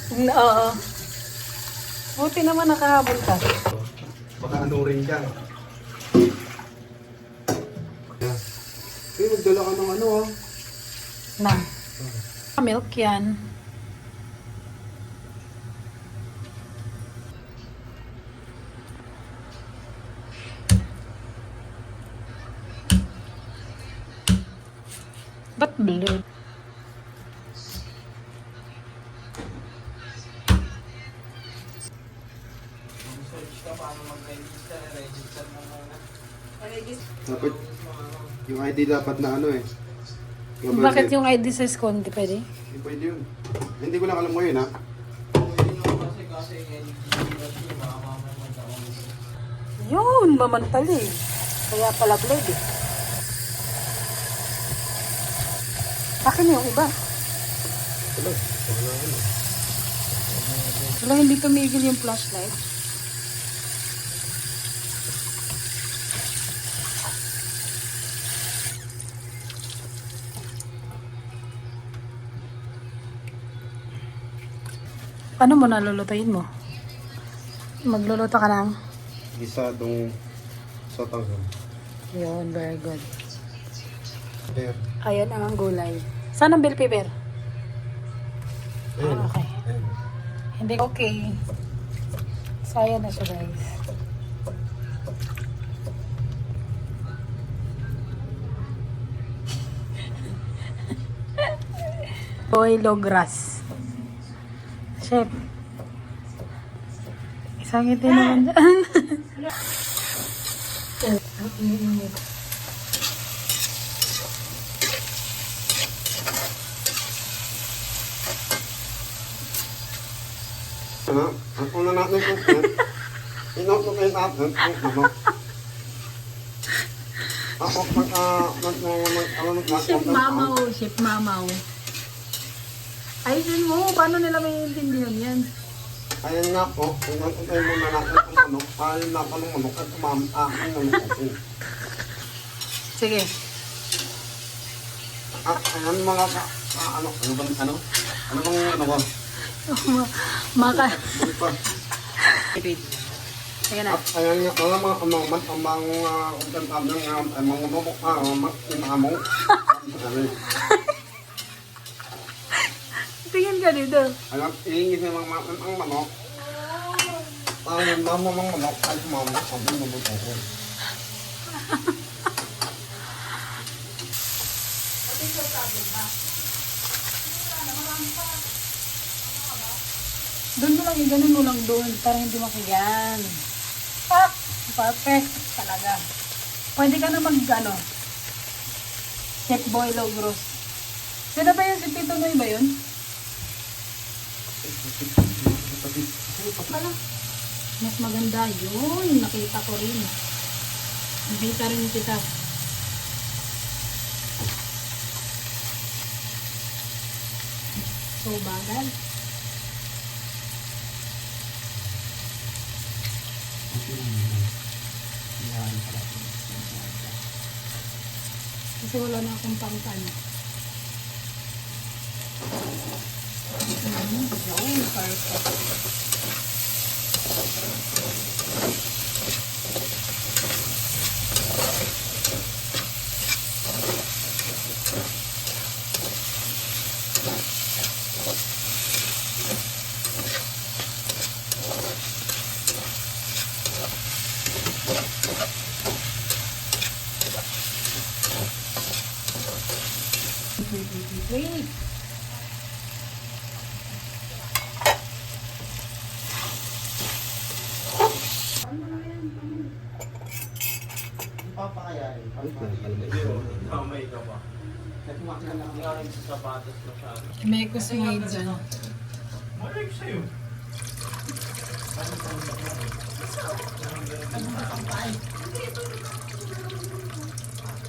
Oo. Buti naman nakahabol ka. Baka ano rin ka. Magdala ka ng ano ah. Na. Milk yan. Ba't blue? Dapat yung ID dapat na ano eh. Bakit yung ID sa school hindi pwede? Hindi pwede yun. Hindi ko lang alam ngayon ha. Yun, mamantali. Kaya pala blade eh. Akin yung iba. Wala, hindi tumigil yung flashlight. Paano mo nalulutuin mo? Magluluto ka ng? Gisadong sotanghon. Yun, very good. Ayan. Ayan ang gulay. Saan ang bell pepper? Ayan. Okay. Ayan. Hindi okay. So, ayan na siya guys. Boilo grass. Chef. Isang ngiti naman dyan. Ano? Ang una natin ito. Inoto kayo natin. Ano? Ako Chef Mamaw. Chef Mamaw. Ayusin mo. Paano nila maiintindihan yan? Ayan nga po. Inoto kayo muna natin kung ano. Ayan na pa ng manok at aking manok. Sige. Ayan mga ano? Ano bang ano? Ano bang ano ba? Maka. Ano pa? Ayan na. Ayan nga mga amang mga bubok among Tingin ka dito. alam, iingit ng mga ang manok. Ang mama mga manok, ay mama, sabi mo mo ko. Doon mo lang, ganun mo lang doon para hindi makiyan. Ah, perfect talaga. Pwede ka na ano, Chef Boy Logros. Sino ba yun? Si Tito Noy ba yun? Pala. Mas maganda yun. Nakita ko rin. Nakita rin kita. So, bagal. Kasi wala na akong pangtan. Yun, perfect. Wait. Papakayarin. Mamay ka pa. Hindi ka rin sa sapatos masyado. May kusmay dyan. Malay ko sa'yo.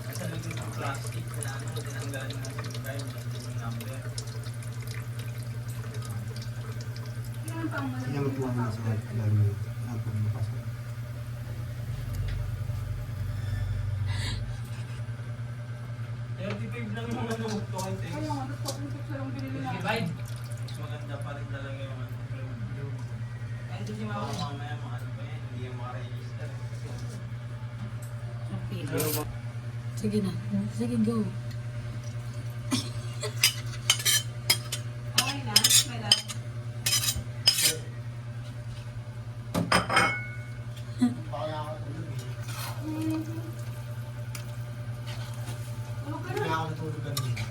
Nasa laging ng plastic na ano, tinanggalan ng tayo ng number. Yan ang tuwa na sa lalo ang pagmapasok. Lang yung ano, 20. Mas maganda pa rin talaga yung ano. Ito si mama mamaya mga ano pa yan, hindi yung makaregister. Okay. Sige na. Sige, go. Okay na. May lang. Kaya ako tulog eh. Okay Kaya na. ako tulog kanina.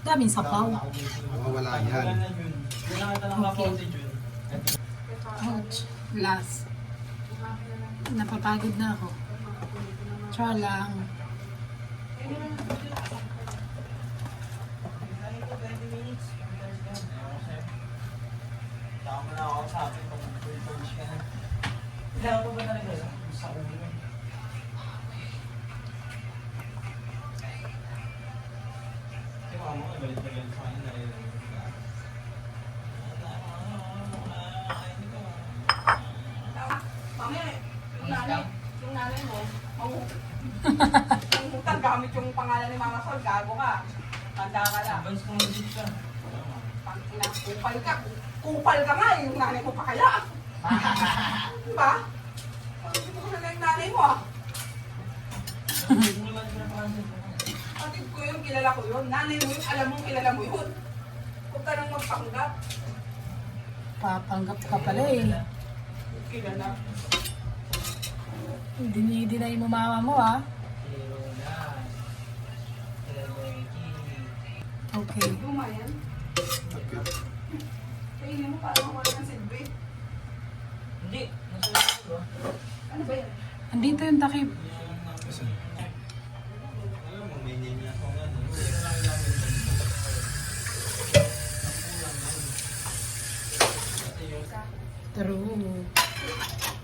Daming sapaw. Mawawala Wala yan. na Jun. Wala na ito ng kapaw si Jun. Ouch. Last. Napapagod na ako. Try lang. Tama na ako sa akin pag coach ka na. Kailangan ko ba talaga sa ulo? Kasi mama ko, galit na galit sa akin, naririnig ko ka. Mamaya, yung nanay mo, mangutang gamit yung pangalan ni Mama Sol, gago ka. Tanda ka lang. Advance kong legit ka. Pangina, kupal ka. Kupal ka nga, yung nanay mo pa kaya. Diba? Hindi mo na yung nanay mo ah. Wala sila pa kasi. Patid ko yun, kilala ko yun. Nanay mo yun, alam mo, kilala mo yun. Huwag ka nang magpanggap. Papanggap ka pala eh. Kilala. Dinay mo mama mo ah. Hero na. Okay. Lumayan. Kainin mo parang wala ng silbi. Hindi. Nasa ko. Ano ba yan? Andito yung takip. Alam mo, may name na ako nga. Pero lang namin True.